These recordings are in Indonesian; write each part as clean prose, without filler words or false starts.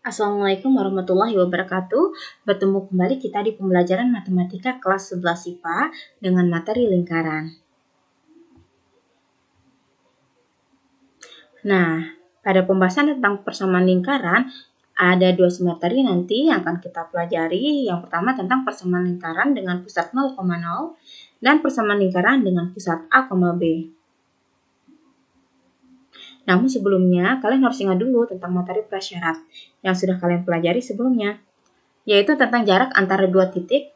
Assalamualaikum warahmatullahi wabarakatuh. Bertemu kembali kita di pembelajaran matematika kelas 11 IPA dengan materi lingkaran. Nah, pada pembahasan tentang persamaan lingkaran, ada dua materi nanti yang akan kita pelajari. Yang pertama tentang persamaan lingkaran dengan pusat 0,0 dan persamaan lingkaran dengan pusat A, B. Namun sebelumnya, kalian harus ingat dulu tentang materi prasyarat yang sudah kalian pelajari sebelumnya, yaitu tentang jarak antara dua titik.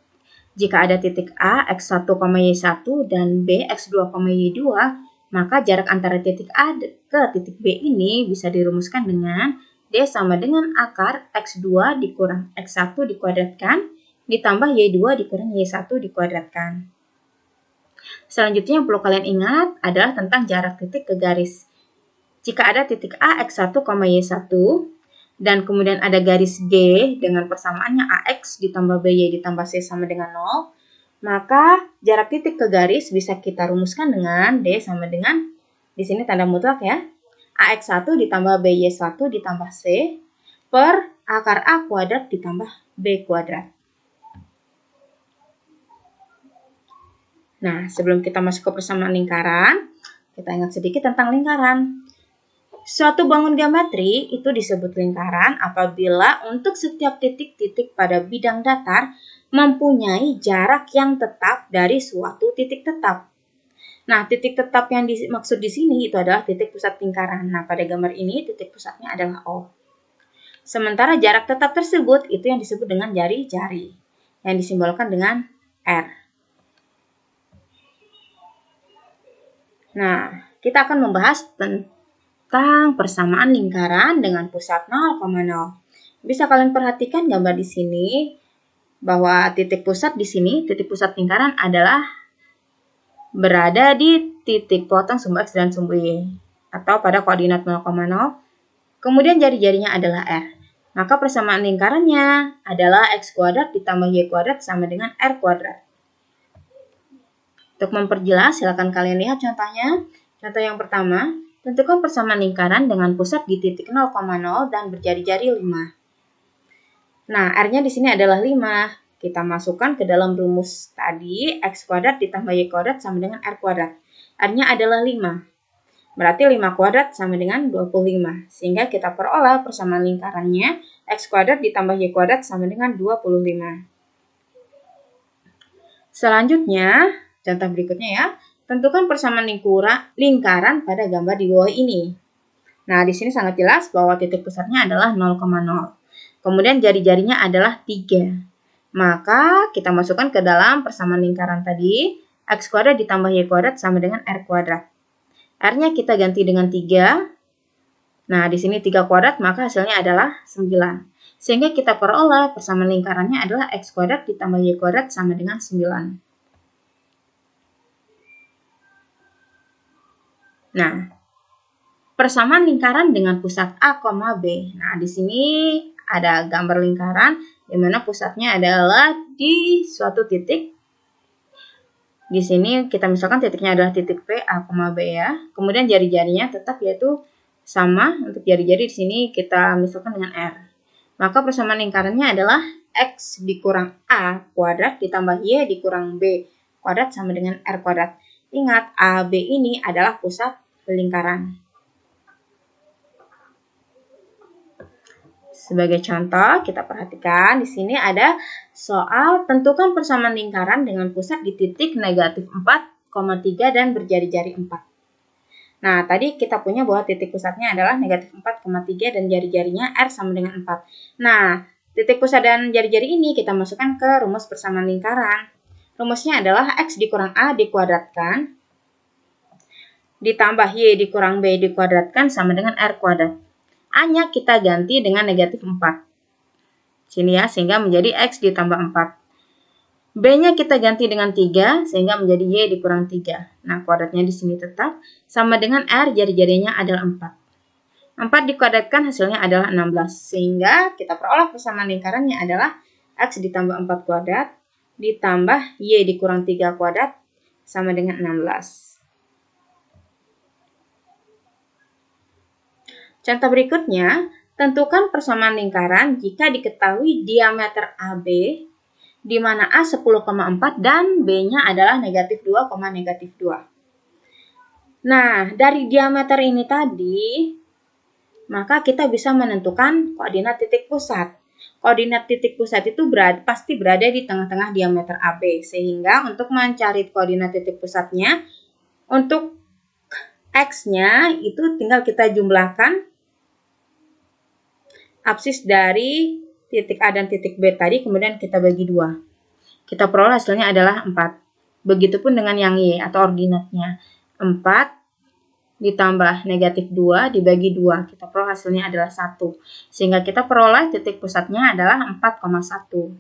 Jika ada titik A, X1, Y1 dan B, X2, Y2, maka jarak antara titik A ke titik B ini bisa dirumuskan dengan D sama dengan akar X2 dikurang X1 dikuadratkan, ditambah Y2 dikurang Y1 dikuadratkan. Selanjutnya yang perlu kalian ingat adalah tentang jarak titik ke garis. Jika ada titik A, X1, Y1, dan kemudian ada garis G dengan persamaannya AX ditambah BY ditambah C sama dengan 0, maka jarak titik ke garis bisa kita rumuskan dengan D sama dengan, di sini tanda mutlak ya, AX1 ditambah BY1 ditambah C per akar A kuadrat ditambah B kuadrat. Nah, sebelum kita masuk ke persamaan lingkaran, kita ingat sedikit tentang lingkaran. Suatu bangun geometri itu disebut lingkaran apabila untuk setiap titik-titik pada bidang datar mempunyai jarak yang tetap dari suatu titik tetap. Nah, titik tetap yang dimaksud di sini itu adalah titik pusat lingkaran. Nah, pada gambar ini titik pusatnya adalah O. Sementara jarak tetap tersebut itu yang disebut dengan jari-jari, yang disimbolkan dengan R. Nah, kita akan membahas tentang persamaan lingkaran dengan pusat 0,0. Bisa kalian perhatikan gambar di sini bahwa titik pusat di sini, titik pusat lingkaran adalah berada di titik potong sumbu X dan sumbu Y atau pada koordinat 0,0. Kemudian jari-jarinya adalah R. Maka persamaan lingkarannya adalah X kuadrat ditambah Y kuadrat sama dengan R kuadrat. Untuk memperjelas, silakan kalian lihat contohnya. Contoh yang pertama, tentukan persamaan lingkaran dengan pusat di titik 0,0 dan berjari-jari 5. Nah, R-nya di sini adalah 5. Kita masukkan ke dalam rumus tadi, X kuadrat ditambah Y kuadrat sama dengan R kuadrat. R-nya adalah 5. Berarti 5 kuadrat sama dengan 25. Sehingga kita peroleh persamaan lingkarannya, X kuadrat ditambah Y kuadrat sama dengan 25. Selanjutnya, contoh berikutnya ya. Tentukan persamaan lingkaran pada gambar di bawah ini. Nah, di sini sangat jelas bahwa titik pusatnya adalah 0,0. Kemudian jari-jarinya adalah 3. Maka kita masukkan ke dalam persamaan lingkaran tadi, X kuadrat ditambah Y kuadrat sama dengan R kuadrat. R-nya kita ganti dengan 3. Nah, di sini 3 kuadrat, maka hasilnya adalah 9. Sehingga kita peroleh persamaan lingkarannya adalah X kuadrat ditambah Y kuadrat sama dengan 9. Nah, persamaan lingkaran dengan pusat A, B. Nah, di sini ada gambar lingkaran di mana pusatnya adalah di suatu titik. Di sini kita misalkan titiknya adalah titik P, A, B ya. Kemudian jari-jarinya tetap yaitu sama. Untuk jari-jari di sini kita misalkan dengan R. Maka persamaan lingkarannya adalah X dikurang A kuadrat ditambah Y dikurang B kuadrat sama dengan R kuadrat. Ingat, AB ini adalah pusat lingkaran. Sebagai contoh, kita perhatikan di sini ada soal tentukan persamaan lingkaran dengan pusat di titik negatif 4,3 dan berjari-jari 4. Nah, tadi kita punya bahwa titik pusatnya adalah negatif 4,3 dan jari-jarinya R sama dengan 4. Nah, titik pusat dan jari-jari ini kita masukkan ke rumus persamaan lingkaran. Rumusnya adalah X dikurang A dikuadratkan ditambah Y dikurang B dikuadratkan sama dengan R kuadrat. A-nya kita ganti dengan negatif 4. Sini ya, sehingga menjadi X ditambah 4. B-nya kita ganti dengan 3, sehingga menjadi Y dikurang 3. Nah, kuadratnya di sini tetap. Sama dengan R, jari-jarinya adalah 4. 4 dikuadratkan hasilnya adalah 16. Sehingga kita peroleh persamaan lingkarannya adalah X ditambah 4 kuadrat, ditambah Y dikurang 3 kuadrat, sama dengan 16. Contoh berikutnya, Tentukan persamaan lingkaran jika diketahui diameter AB, di mana A 10,4 dan B-nya adalah negatif 2, negatif 2. Nah, dari diameter ini tadi, maka kita bisa menentukan koordinat titik pusat. Koordinat titik pusat itu pasti berada di tengah-tengah diameter AB, sehingga untuk mencari koordinat titik pusatnya, untuk X-nya itu tinggal kita jumlahkan absis dari titik A dan titik B tadi, kemudian kita bagi 2. Kita peroleh hasilnya adalah 4. Begitupun dengan yang Y atau ordinatnya. 4 ditambah negatif 2 dibagi 2. Kita peroleh hasilnya adalah 1. Sehingga kita peroleh titik pusatnya adalah 4,1.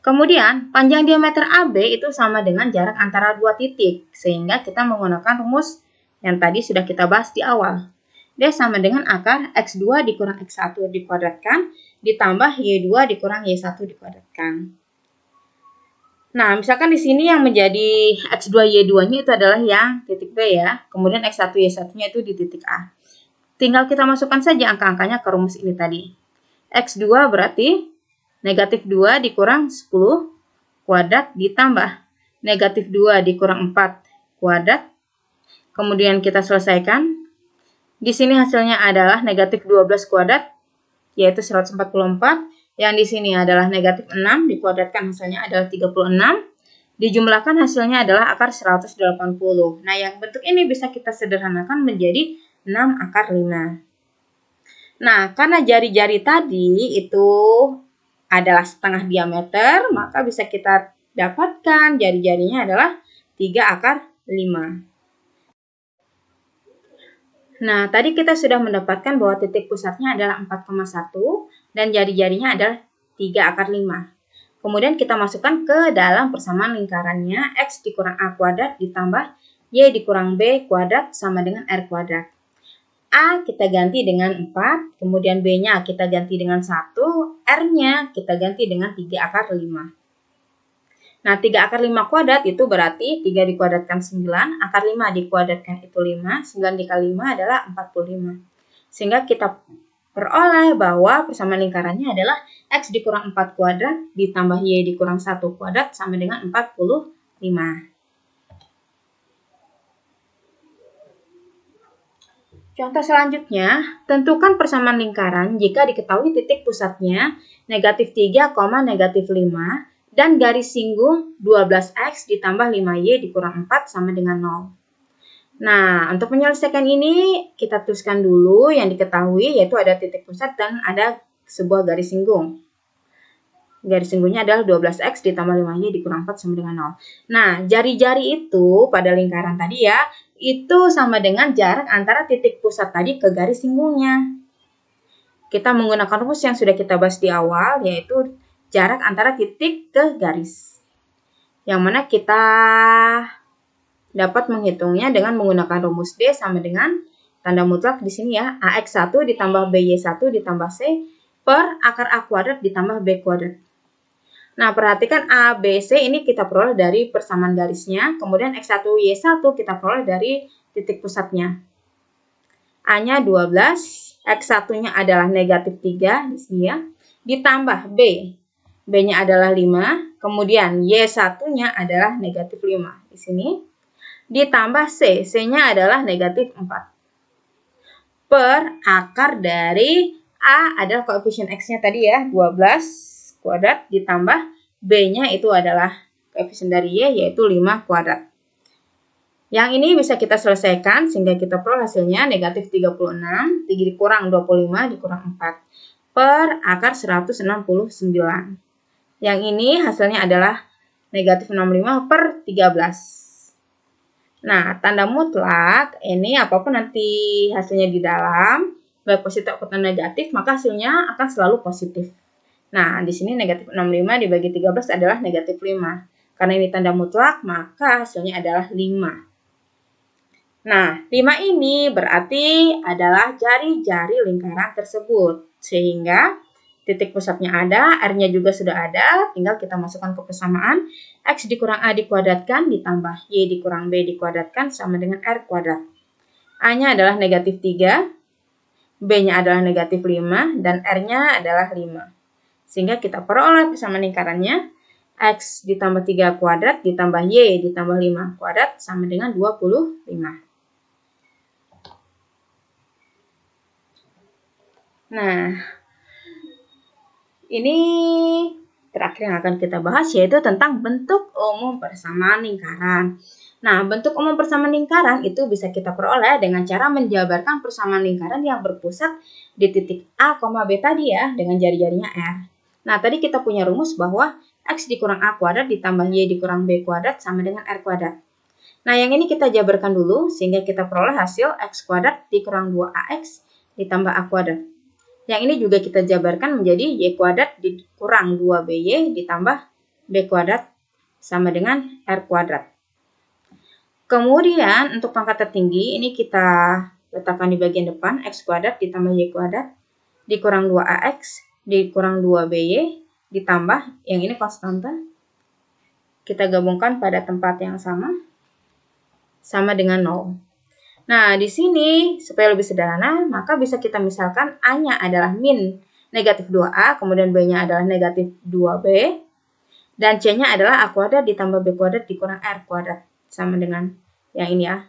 Kemudian, panjang diameter AB itu sama dengan jarak antara dua titik. Sehingga kita menggunakan rumus yang tadi sudah kita bahas di awal. D sama dengan akar X2 dikurang X1 dikuadratkan ditambah Y2 dikurang Y1 dikuadratkan. Nah, misalkan di sini yang menjadi X2 Y2-nya itu adalah yang titik B ya. Kemudian X1 Y1-nya itu di titik A. Tinggal kita masukkan saja angka-angkanya ke rumus ini tadi. X2 berarti negatif 2 dikurang 10 kuadrat ditambah negatif 2 dikurang 4 kuadrat. Kemudian kita selesaikan. Di sini hasilnya adalah negatif 12 kuadrat, yaitu 144. Yang di sini adalah negatif 6, dikuadratkan hasilnya adalah 36. Dijumlahkan hasilnya adalah akar 180. Nah, yang bentuk ini bisa kita sederhanakan menjadi 6 akar 5. Nah, karena jari-jari tadi itu adalah setengah diameter, maka bisa kita dapatkan jari-jarinya adalah 3 akar 5. Nah, tadi kita sudah mendapatkan bahwa titik pusatnya adalah 4,1 dan jari-jarinya adalah 3 akar 5. Kemudian kita masukkan ke dalam persamaan lingkarannya X dikurang A kuadrat ditambah Y dikurang B kuadrat sama dengan R kuadrat. A kita ganti dengan 4, kemudian B-nya kita ganti dengan 1, R-nya kita ganti dengan 3 akar 5. Nah, 3 akar 5 kuadrat itu berarti 3 dikuadratkan 9, akar 5 dikuadratkan itu 5, 9 dikali 5 adalah 45. Sehingga kita peroleh bahwa persamaan lingkarannya adalah X dikurang 4 kuadrat ditambah Y dikurang 1 kuadrat sama dengan 45. Contoh selanjutnya, tentukan persamaan lingkaran jika diketahui titik pusatnya negatif 3, negatif 5, dan garis singgung 12X ditambah 5Y dikurang 4 sama dengan 0. Nah, untuk menyelesaikan ini, kita tuliskan dulu yang diketahui, yaitu ada titik pusat dan ada sebuah garis singgung. Garis singgungnya adalah 12X ditambah 5Y dikurang 4 sama dengan 0. Nah, jari-jari itu pada lingkaran tadi ya, itu sama dengan jarak antara titik pusat tadi ke garis singgungnya. Kita menggunakan rumus yang sudah kita bahas di awal, yaitu jarak antara titik ke garis. Yang mana kita dapat menghitungnya dengan menggunakan rumus D sama dengan tanda mutlak di sini ya. AX1 ditambah BY1 ditambah C per akar A kuadrat ditambah B kuadrat. Nah, perhatikan A, B, C ini kita peroleh dari persamaan garisnya. Kemudian X1, Y1 kita peroleh dari titik pusatnya. A-nya 12, X1-nya adalah negatif 3 di sini ya. Ditambah B. B-nya adalah 5, kemudian Y1-nya adalah negatif 5 di sini. Ditambah C, C-nya adalah negatif 4. Per akar dari A adalah koefisien X-nya tadi ya, 12 kuadrat ditambah B-nya itu adalah koefisien dari Y, yaitu 5 kuadrat. Yang ini bisa kita selesaikan sehingga kita peroleh hasilnya negatif 36, 3 dikurang 25 dikurang 4 per akar 169. Yang ini hasilnya adalah negatif 65 per 13. Nah, tanda mutlak ini apapun nanti hasilnya di dalam, baik positif atau negatif, maka hasilnya akan selalu positif. Nah, di sini negatif 65 dibagi 13 adalah negatif 5. Karena ini tanda mutlak, maka hasilnya adalah 5. Nah, 5 ini berarti adalah jari-jari lingkaran tersebut. Sehingga titik pusatnya ada, R-nya juga sudah ada, tinggal kita masukkan ke persamaan. X dikurang A dikuadratkan ditambah Y dikurang B dikuadratkan sama dengan R kuadrat. A-nya adalah negatif 3, B-nya adalah negatif 5, dan R-nya adalah 5. Sehingga kita peroleh persamaan lingkarannya X ditambah 3 kuadrat ditambah Y ditambah 5 kuadrat sama dengan 25. Nah, ini terakhir yang akan kita bahas yaitu tentang bentuk umum persamaan lingkaran. Nah, bentuk umum persamaan lingkaran itu bisa kita peroleh dengan cara menjabarkan persamaan lingkaran yang berpusat di titik A, B tadi ya, dengan jari-jarinya R. Nah, tadi kita punya rumus bahwa X dikurang A kuadrat ditambah Y dikurang B kuadrat sama dengan R kuadrat. Nah, yang ini kita jabarkan dulu sehingga kita peroleh hasil X kuadrat dikurang 2AX ditambah A kuadrat. Yang ini juga kita jabarkan menjadi Y kuadrat dikurang 2BY ditambah B kuadrat sama dengan R kuadrat. Kemudian untuk pangkat tertinggi ini kita letakkan di bagian depan X kuadrat ditambah Y kuadrat dikurang 2AX dikurang 2BY ditambah yang ini konstanta. Kita gabungkan pada tempat yang sama dengan 0. Nah, di sini supaya lebih sederhana, maka bisa kita misalkan A-nya adalah min negatif 2A, kemudian B-nya adalah negatif 2B, dan C-nya adalah A kuadrat ditambah B kuadrat dikurang R kuadrat, sama dengan yang ini ya.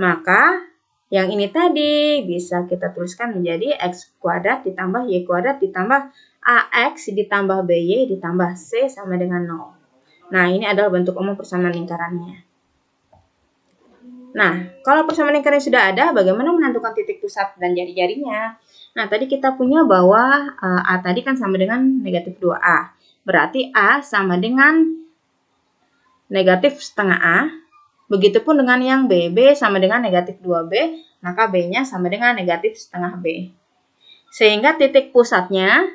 Maka, yang ini tadi bisa kita tuliskan menjadi X kuadrat ditambah Y kuadrat ditambah AX ditambah BY ditambah C sama dengan 0. Nah, ini adalah bentuk umum persamaan lingkarannya. Nah, kalau persamaan lingkaran sudah ada, bagaimana menentukan titik pusat dan jari-jarinya? Nah, tadi kita punya bahwa A tadi kan sama dengan negatif 2A. Berarti A sama dengan negatif setengah A. Begitupun dengan yang B. B sama dengan negatif 2B, maka B-nya sama dengan negatif setengah B. Sehingga titik pusatnya,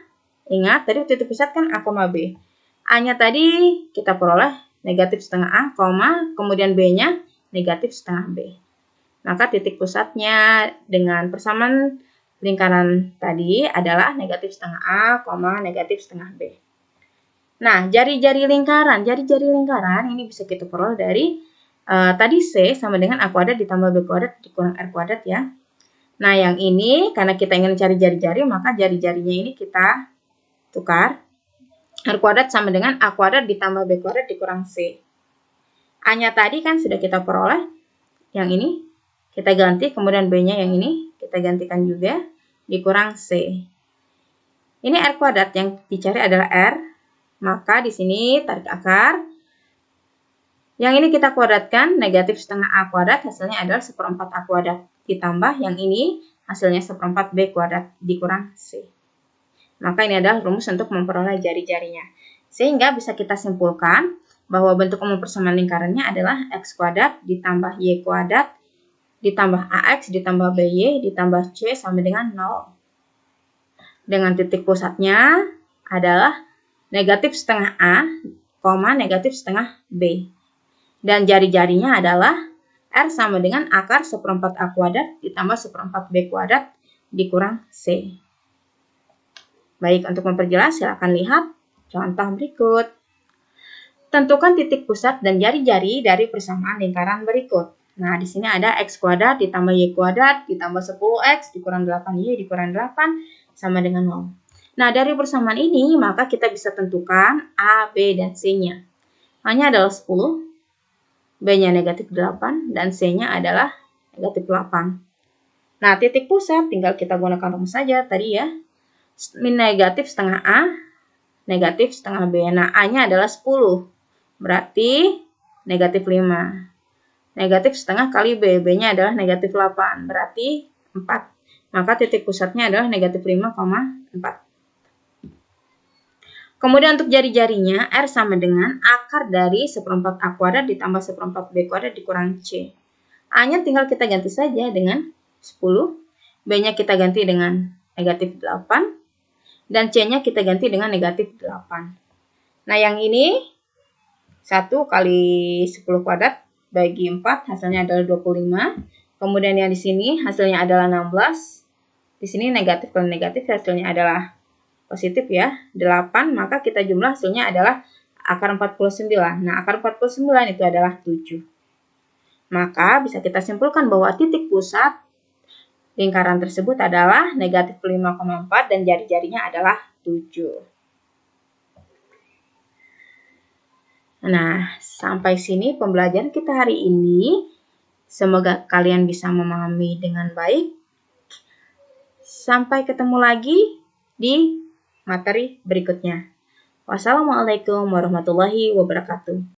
ingat tadi titik pusat kan A, B. A-nya tadi kita peroleh negatif setengah A, kemudian B-nya negatif setengah B. Maka titik pusatnya dengan persamaan lingkaran tadi adalah negatif setengah A, negatif setengah B. Nah, jari-jari lingkaran ini bisa kita peroleh dari tadi C sama dengan A kuadrat ditambah B kuadrat dikurang R kuadrat ya. Nah, yang ini karena kita ingin cari jari-jari, maka jari-jarinya ini kita tukar. R kuadrat sama dengan A kuadrat ditambah B kuadrat dikurang C. A-nya tadi kan sudah kita peroleh, yang ini kita ganti, kemudian B-nya yang ini kita gantikan juga, dikurang C. Ini R kuadrat, yang dicari adalah R, maka di sini tarik akar. Yang ini kita kuadratkan, negatif setengah A kuadrat, hasilnya adalah 1/4 A kuadrat, ditambah yang ini hasilnya 1/4 B kuadrat, dikurang C. Maka ini adalah rumus untuk memperoleh jari-jarinya. Sehingga bisa kita simpulkan bahwa bentuk umum persamaan lingkarannya adalah X kuadrat ditambah Y kuadrat ditambah AX ditambah BY ditambah C sama dengan 0. Dengan titik pusatnya adalah negatif setengah A, negatif setengah B. Dan jari-jarinya adalah R sama dengan akar 1/4 A kuadrat ditambah 1/4 B kuadrat dikurang C. Baik, untuk memperjelas silakan lihat contoh berikut. Tentukan titik pusat dan jari-jari dari persamaan lingkaran berikut. Nah, di sini ada X kuadrat ditambah Y kuadrat ditambah 10X dikurang 8Y dikurang 8 sama dengan 0. Nah, dari persamaan ini maka kita bisa tentukan A, B, dan C-nya. A-nya adalah 10, B-nya negatif 8, dan C-nya adalah negatif 8. Nah, titik pusat tinggal kita gunakan rumus saja tadi ya. Min negatif setengah A, negatif setengah B. Nah, A-nya adalah 10. Berarti negatif 5. Negatif setengah kali B. B-nya adalah negatif 8. Berarti 4. Maka titik pusatnya adalah negatif 5,4. Kemudian untuk jari-jarinya, R sama dengan akar dari 1/4 A kuadrat ditambah 1/4 B kuadrat dikurang C. A-nya tinggal kita ganti saja dengan 10. B-nya kita ganti dengan negatif 8. Dan C-nya kita ganti dengan negatif 8. Nah, yang ini 1 kali 10 kuadrat bagi 4 hasilnya adalah 25. Kemudian yang di sini hasilnya adalah 16. Di sini negatif kali negatif hasilnya adalah positif ya, 8. Maka kita jumlah hasilnya adalah akar 49. Nah, akar 49 itu adalah 7. Maka bisa kita simpulkan bahwa titik pusat Lingkaran tersebut adalah negatif 5,4 dan jari-jarinya adalah 7. Nah, sampai sini pembelajaran kita hari ini. Semoga kalian bisa memahami dengan baik. Sampai ketemu lagi di materi berikutnya. Wassalamualaikum warahmatullahi wabarakatuh.